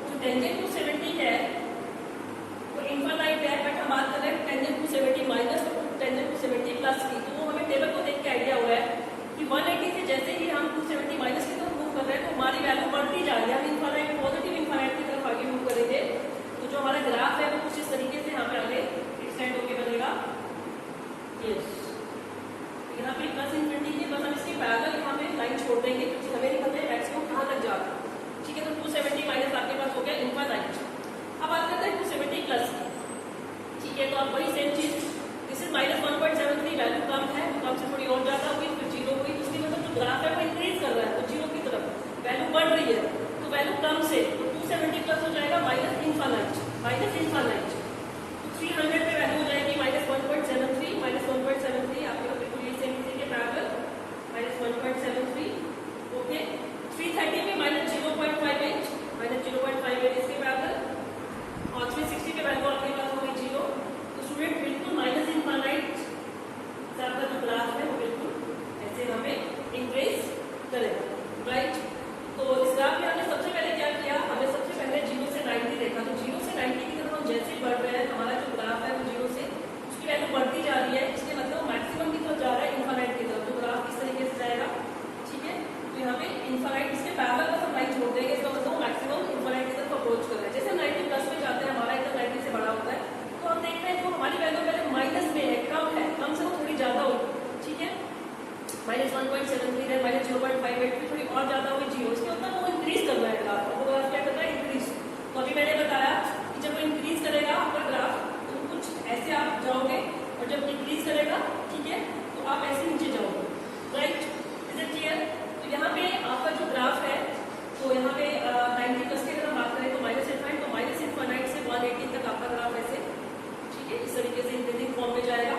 जो टेंजेंट 270 है वो इनफाइनाइट है, बट हम बात कर रहे हैं टेंजेंट 270 माइनस और टेंजेंट 270 प्लस की। तो वो हमें टेबल को देख के आइडिया हुआ है कि 180 से जैसे ही हम 270 माइनस की तरफ मूव कर रहे हैं तो हमारी वैल्यू बढ़ती जा रही है, हम इनफाइनाइट पॉजिटिव इनफाइनाइट की तरफ आगे मूव करेंगे। तो जो हमारा ग्राफ है वो कुछ इस तरीके से यहाँ पे आगे एक्सटेंड होकर बनेगा, यहाँ पे प्लस इन्फिनिटी के बस हम इसके पैरेलल यहाँ पे लाइन छोड़ देंगे क्योंकि हमें नहीं पता है मैक्सिमम कहाँ तक जा रहा है। ठीक है, तो 270 माइनस आपके पास हो गया इनफाइनाइट। अब बात करते हैं 270 प्लस की। ठीक है, तो आप वही सेम चीज, दिस इज माइनस 1.73, वैल्यू कम है, कम से थोड़ी और ज्यादा हुई, फिर जीरो हुई, उसकी मतलब जो ग्राफ है वो इंक्रीज कर रहा है, तो जीरो की तरफ वैल्यू बढ़ रही है, तो वैल्यू कम से तो 270 प्लस हो जाएगा माइनस इनफाइनाइट, माइनस इनफाइनाइट। तो 300 पे वैल्यू हो जाएगी माइनस 1.73, माइनस 1.73 आपके पास बिल्कुल ये सेम इसी के पैरेलल माइनस 1.73। ओके, 330 पे माइनस 0.58, माइनस 0.58 इसके पैरेलल, और 360 पे वैल्यू आपके पास होगी जीरो। तो स्टूडेंट बिल्कुल माइनस इनफाइनाइट से आपका जो ग्राफ है वो बिल्कुल ऐसे हमें इंक्रीज करेगा, राइट। तो इस ग्राफ में हमने सबसे पहले क्या किया, हमें सबसे पहले 0 से 90 देखा, तो 0 से 90 की तरफ हम जैसे ही बढ़ रहे हैं हमारा जो ग्राफ है वो 0 से उसकी वैल्यू बढ़ती जा रही है, इसके मतलब मैक्सिमम की तरफ जा रहा है, इनफाइनाइट की तरफ। तो ग्राफ किस तरीके से जाएगा, ठीक है, तो यहाँ पे इनफाइनाइट इसके पैरेलल बस हम लाइन छोड़ देंगे, इसका मतलब मैक्सिमम इनफाइनाइट की तरफ अप्रोच कर रहा है। जैसे 90 प्लस में जाते हैं हमारा एकदम 90 से बड़ा होता है, तो हम देख रहे हैं जो हमारी वैल्यू पहले माइनस में है, कम है, कम से वो थोड़ी ज्यादा हुई, ठीक है, माइनस 1.73 है, माइनस 0.58 की थोड़ी और ज्यादा हुई जीरो, इसके मतलब वो इंक्रीज कर रहा है ग्राफ, वो ग्राफ क्या कर रहा है, इंक्रीज। तो अभी मैंने बताया कि जब वो इंक्रीज करेगा आपका ग्राफ तो कुछ ऐसे आप जाओगे, और जब इंक्रीज करेगा, ठीक है, तो आप ऐसे नीचे जाओगे, राइट, इज इट क्लियर। तो यहाँ पे आपका जो ग्राफ है, तो यहाँ पे 90 प्लस की अगर हम बात करें तो माइनस इनफाइनाइट, तो माइनस इनफाइनाइट से 180 तक आपका ग्राफ ऐसे, ठीक है, इस तरीके से इंक्रीजिंग फॉर्म में जाएगा।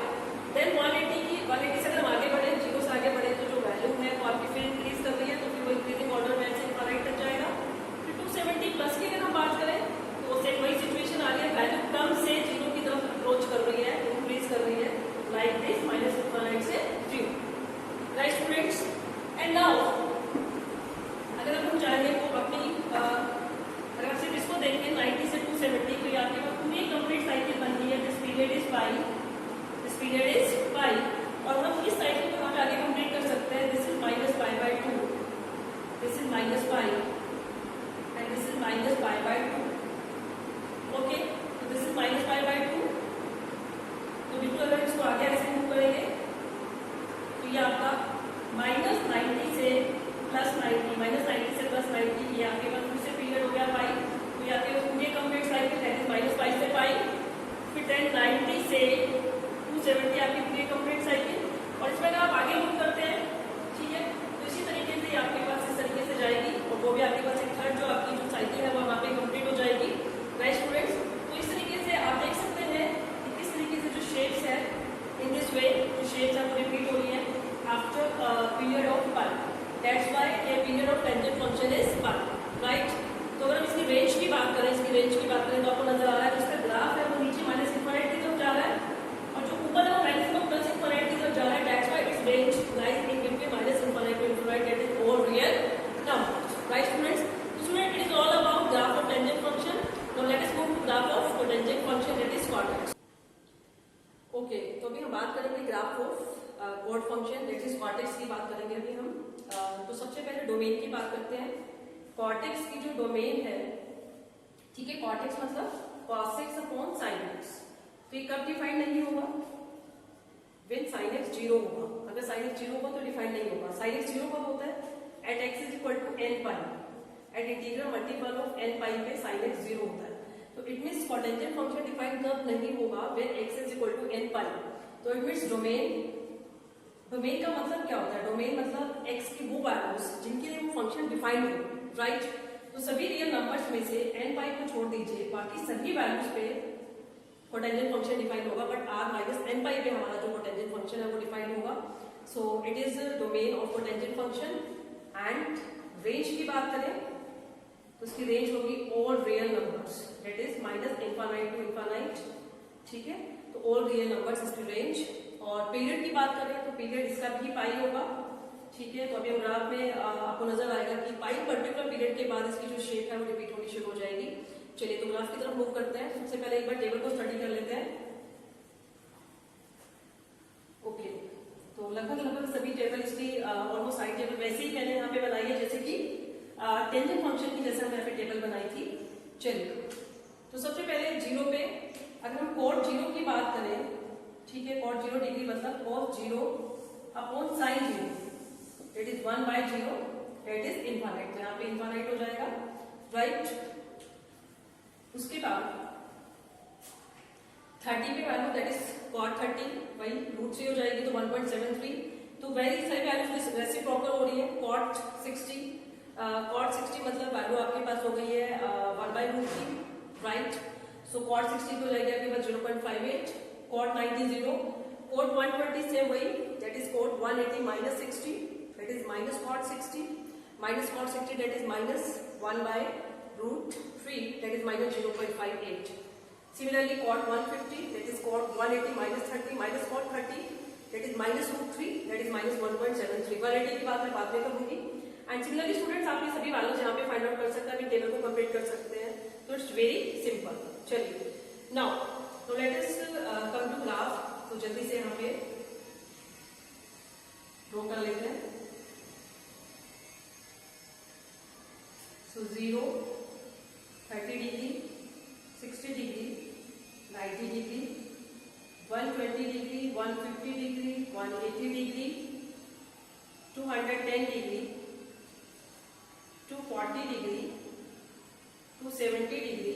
देन 180 से अगर हम आगे बढ़े, जीरो से आगे बढ़े, तो जो वैल्यू है वो आपकी फिर इंक्रीज कर रही है, तो फिर वो इंक्रीजिंग ऑर्डर में ऐसे इनफाइनाइट तक जाएगा। फिर 270 प्लस की अगर हम बात करें तो सेम वही सिचुएशन आ रही है, वैल्यू कम से जीरो की तरफ अप्रोच कर रही है, इंक्रीज कर रही है, लाइक दिस, माइनस इनफाइनाइट से zero, right students. And now अगर हम चाहेंगे तो अपनी अगर आप सिर्फ इसको देखें 90 से 270, तो ये आपके पास पूरी कंप्लीट साइकिल बन गई है, this period is pi, this period is पाई, और हम इस साइकिल को हम आगे कंप्लीट कर सकते हैं, this is minus pi by 2, this is minus pi, and this is minus pi by 2। Okay, तो this is minus pi by 2, तो बिल्कुल अगर इसको आगे ऐसे मूव करेंगे तो ये आपका माइनस 90 से प्लस 90, माइनस 90 से प्लस 90, ये आपके पास फिर से पीरियड हो गया पाई, तो ये आपके पास पूरी कंप्लीट साइकिल है, माइनस पाई से पाई, फिर 1090 से 270 आपकी पूरी कंप्लीट साइकिल, और इसमें अगर आप आगे मूव करते हैं, ठीक है, तो इसी तरीके से आपके पास इस तरीके से जाएगी, और वो भी आपके पास एक थर्ड जो आपकी जो साइकिल है वो वहाँ पे कंप्लीट हो जाएगी, राइट स्टूडेंट्स। तो इस तरीके से आप देख सकते हैं कि किस तरीके से जो शेप्स है, इन दिस वे जो शेप्स आपको रिपीट हो रही है after period of pi, that's why ये period of tangent function is pi, right. तो अगर हम इसकी रेंज की बात करें, इसकी रेंज की बात करें तो आपको नजर आ रहा है जिसका ग्राफ है वो नीचे माइनस इनफाइनाइट की तरफ जा रहा है, और जो ऊपर है वो मैक्सिमम प्लस इनफाइनाइट की तरफ जा रहा है, that's why it's range lies in between minus infinite to infinite, that is all real numbers, right students. तो student it is all about graph of tangent function. Now let us move to graph of cotangent function, that is cot x. Okay, तो अभी हम बात करेंगे graph of cot function, that is cot x की बात करेंगे अभी हम। तो सबसे पहले डोमेन की बात करते हैं। कॉटेक्स की जो डोमेन है, ठीक है, कॉटेक्स मतलब cos x upon sin x, तो ये कब डिफाइन नहीं होगा, when sin x 0 होगा। अगर sin x 0 होगा तो डिफाइन नहीं होगा। sin x 0 कब होता है, at x is equal to n pi, at integral multiple of n pi पे sin x 0 होता है, तो it means cotangent function define तब नहीं होगा when x is equal to n pi। तो इट मींस डोमेन, डोमेन का मतलब क्या होता है, डोमेन मतलब x की वो वैल्यूज जिनके लिए वो फंक्शन डिफाइंड है, राइट। तो सभी रियल नंबर्स में से n पाई को छोड़ दीजिए, बाकी सभी वैल्यूज पे कोटेंजेंट फंक्शन डिफाइन होगा, but r minus n pi पे हमारा जो कोटेंजेंट फंक्शन है वो डिफाइन होगा। So it is domain of cotangent function. And range की बात करें तो उसकी रेंज होगी all real numbers, that is minus infinite to infinite, ठीक है, तो ऑल रियल नंबर्स इसकी रेंज। और पीरियड की बात करें तो पीरियड इसका भी पाई होगा, ठीक है। तो अभी हम ग्राफ में आपको नजर आएगा कि पाई पर्टिकुलर पीरियड के बाद इसकी जो शेप है वो रिपीट होनी शुरू हो जाएगी। चलिए तो ग्राफ की तरफ मूव करते हैं। सबसे पहले एक बार टेबल को स्टडी कर लेते हैं। ओके, तो लगभग सभी टेबल इसकी ऑलमोस्ट सारी टेबल वैसे ही मैंने यहाँ पे बनाई है जैसे कि टेंजेंट फंक्शन की, जैसे हमने यहाँ पे टेबल बनाई थी। चलिए तो सबसे पहले 0 पे अगर हम cos 0 की बात करें, ठीक है, cos 0 डिग्री मतलब cos 0 upon sine 0 that is 1 by 0 that is infinite. यहाँ पे इनफाइनाइट हो जाएगा, राइट। उसके बाद 30 पे वैल्यू दैट इज cot 30 वही रूट 3 हो जाएगी तो 1.73। तो वेरी सारी वैल्यू रेसिप्रोकल हो रही है। cot 60 मतलब वैल्यू आपके पास हो गई है 1 by √3, राइट। सो cot 60 हो जाएगी आपके पास 0.58, cot 90 0, cot 120 सेम वही that is cot 180 minus 60 that is minus cot 60 that is minus 1 by √3 that is minus 0.58। Similarly cot 150 that is cot 180 minus 30 minus cot 30 that is minus √3 that is minus 1.73। Quality की बात मैं बाद में करूंगी। And similarly students आप ये सभी values यहाँ पे फाइंड आउट कर सकते हैं, अभी टेबल को कंप्लीट कर सकते हैं। तो इट्स वेरी सिंपल। चलिए नाउ तो let us come to graph. तो जल्दी से यहाँ पे ड्रॉ कर लेते हैं। So 0, 30 degree, 60 degree, 90 degree, 120 degree, 150 degree, 180 degree, 210 degree, 240 degree, 270 degree,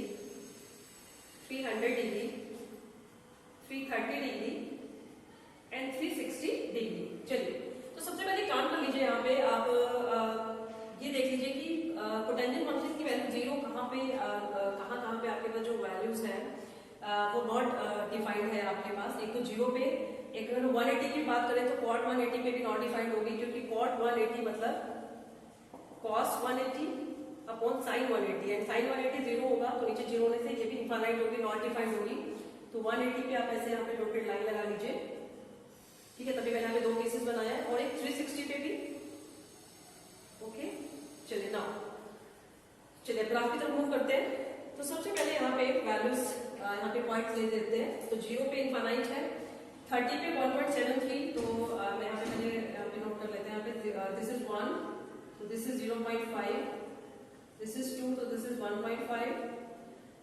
300 degree, 330 degree and 360 degree. चलिए तो सबसे पहले काम कर लीजिए। यहाँ पे आप ये देख लीजिए कि पोटेंशियल फंक्शन की वैल्यू 0 कहाँ पे आपके पास जो वैल्यूज है वो नॉट डिफाइंड है आपके पास। एक तो 0 पे, एक अगर 180 की बात करें तो cot 180 पे भी नॉट डिफाइंड होगी, क्योंकि cot 180 मतलब cos 180 upon sin 180 and sin 180 0 होगा तो नीचे 0 होने से ये भी इनफाइनाइट होगी, नॉट डिफाइंड होगी। तो 180 पे आप ऐसे यहाँ पे डॉटेड लाइन लगा लीजिए, ठीक है। तभी मैंने यहाँ पे 2 केसेस बनाया है और एक 360 पे भी। ओके चलिए नाउ चलिए ग्राफ की तरफ मूव करते हैं। तो सबसे पहले यहाँ पे वैल्यूज यहाँ पे पॉइंट्स ले देते हैं। तो 0 पे इनफाइनाइट है, 30 पे 1.73। तो मैं यहाँ पे नोट कर लेते हैं। यहाँ पे दिस इज 1 तो दिस इज 0.5, दिस इज 2 तो this is 1.5,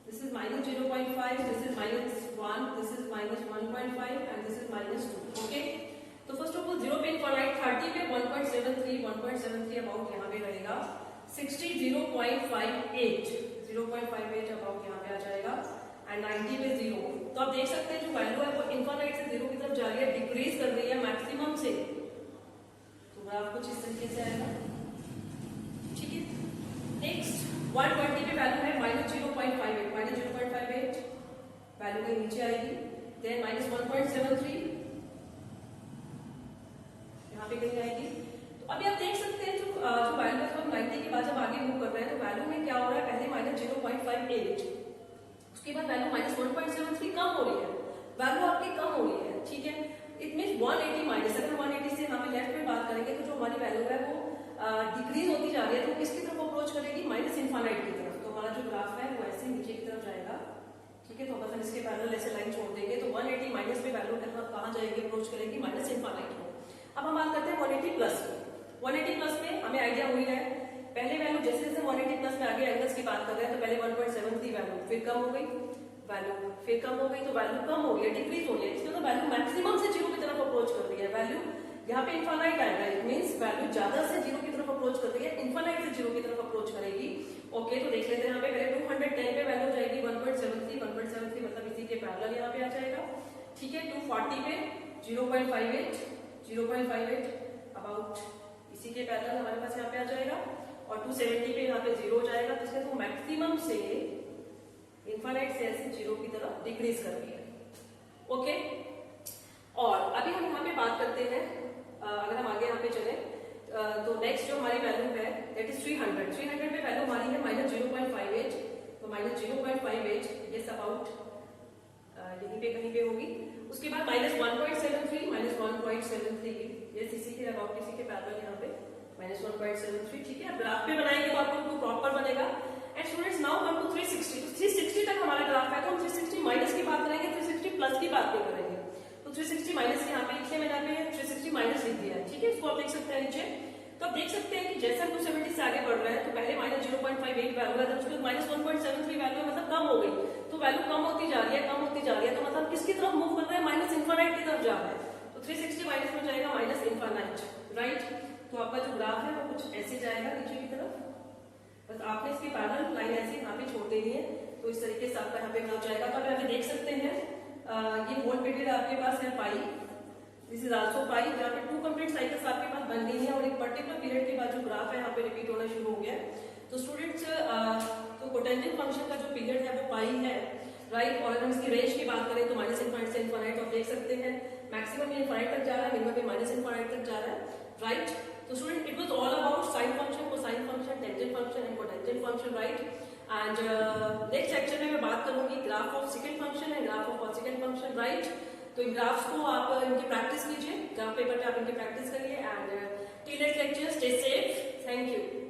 this is minus 0.5, this is minus 1, this is minus 1.5 and this is minus 2। okay तो फर्स्ट ऑफ ऑल 0 पे इनफाइनाइट, 30 पे 1.73 अबाउट यहाँ पे रहेगा, 60 0.58 अबाउट यहाँ पे आ जाएगा एंड 90 पे 0। तो आप देख सकते हैं जो वैल्यू है वो इनफाइनाइट से 0 की तरफ जा रही है, डिक्रीज कर रही है मैक्सिमम से। तो ग्राफ कुछ इस तरीके से आएगा, ठीक है। नेक्स्ट 120 पे वैल्यू है -0.58 वैल्यू के नीचे आएगी, देन -1.73 यहाँ पे कहीं आएगी। तो अभी आप देख सकते हैं जो वैल्यू है, हम 90 के बाद जब आगे मूव कर रहे हैं तो वैल्यू में क्या हो रहा है, पहले -0.58, उसके बाद वैल्यू -1.73 कम हो रही है, वैल्यू आपकी कम हो रही है, ठीक है। इट मीन 180 माइनस, अगर 180 से हमें लेफ्ट में बात करेंगे तो जो हमारी वैल्यू है वो डिक्रीज होती जा रही है, तो किसकी तरफ अप्रोच करेगी, माइनस इनफाइनाइट की तरफ। तो हमारा जो ग्राफ है वो ऐसे नीचे की तरफ जाएगा, ठीक है। तो अगर इसके पैरेलल ऐसे लाइन छोड़ देंगे तो 180 माइनस पे वैल्यू कहाँ जाएगी, अप्रोच करेगी माइनस इनफाइनाइट को। अब हम बात करते हैं 180 प्लस की। 180 प्लस में हमें आइडिया हुई है, पहले वैल्यू जैसे जैसे 180 प्लस में आगे एंगल्स की बात कर रहे हैं तो पहले 1.73 वैल्यू, फिर कम हो गई वैल्यू, फिर कम हो गई, तो वैल्यू कम हो गई है, डिक्रीज हो रही है। इसका मतलब वैल्यू मैक्सिमम से 0 की तरफ अप्रोच कर रही है, वैल्यू यहाँ पे इनफाइनाइट आएगा, इट मींस वैल्यू ज्यादा से 0 की तरफ अप्रोच कर रही है, इनफाइनाइट से 0 की तरफ अप्रोच करेगी। ओके तो देख लेते हैं यहाँ पे पहले 210 पे वैल्यू जाएगी 1.73 मतलब इसी के पैरेलल यहाँ पे आ जाएगा, ठीक है। 240 पे 0.58 अबाउट इसी के पैरेलल हमारे पास यहाँ पे आ जाएगा, और 270 पे यहाँ पे 0 हो जाएगा। तो इसका तो मैक्सिमम से इनफाइनाइट से ऐसे 0 की तरफ डिक्रीज कर रही है। ओके और अभी हम यहाँ पे बात करते हैं, अगर हम आगे यहाँ पे चले तो नेक्स्ट जो हमारी वैल्यू है दैट इज 300 पे वैल्यू हमारी है -0.58, तो -0.58 ये अबाउट यहीं पे कहीं पे होगी। उसके बाद -1.73 ये इसी के अबाउट इसी के पैरेलल यहाँ पे -1.73, ठीक है। ग्राफ पे बनाएंगे तो आपको प्रॉपर बनेगा। And students now come to 360। तो 360 तक हमारा ग्राफ है, तो हम 360 माइनस की बात करेंगे, 360 प्लस की बात नहीं करेंगे। तो 360 माइनस यहाँ पे लिखे, मैंने यहाँ पे 360 माइनस लिख दिया है, ठीक है। इसको आप देख सकते हैं नीचे। तो आप देख सकते हैं कि जैसे हम 270 से आगे बढ़ रहे हैं तो पहले -0.58 वैल्यू है, उसके बाद -1.73 वैल्यू है, मतलब कम हो गई। तो वैल्यू कम होती जा रही है, कम होती जा रही है, तो मतलब किसकी तरफ मूव कर रहे हैं, माइनस इनफाइनाइट की तरफ जा रहे हैं। तो 360 माइनस में जाएगा माइनस इनफाइनाइट राइट। तो आपका जो ग्राफ है वो कुछ ऐसे जाएगा नीचे की तरफ, बस आपने इसकी पैरेलल लाइन ऐसे यहाँ पे छोड़ देनी है। तो इस तरीके से आपका यहाँ पे ग्राफ जाएगा। तो आप यहाँ पे देख सकते हैं ये होल पीरियड आपके पास है पाई, दिस इज आल्सो पाई। यहाँ पे 2 कंप्लीट साइकिल्स आपके पास बन गई है और एक पर्टिकुलर पीरियड के बाद जो ग्राफ है यहाँ पे रिपीट होना शुरू हो गया। तो स्टूडेंट्स तो कोटेंजेंट फंक्शन का जो पीरियड है वो पाई है, राइट। और अगर हम इसकी रेंज की बात करें तो माइनस इनफाइनाइट से इनफाइनाइट आप देख सकते हैं, मैक्सिमम ये इनफाइनाइट तक जा रहा है, मिनिमम माइनस इनफाइनाइट तक जा रहा है, राइट। तो student it was all about sine function, cosine function, tangent function and cotangent function, right. And next section में मैं बात करूंगी graph of secant function and graph of cosecant function, right. तो इन ग्राफ्स को आप इनकी प्रैक्टिस कीजिए, ग्राफ पेपर पे आप इनकी प्रैक्टिस करिए। And till next lecture, stay safe, thank you.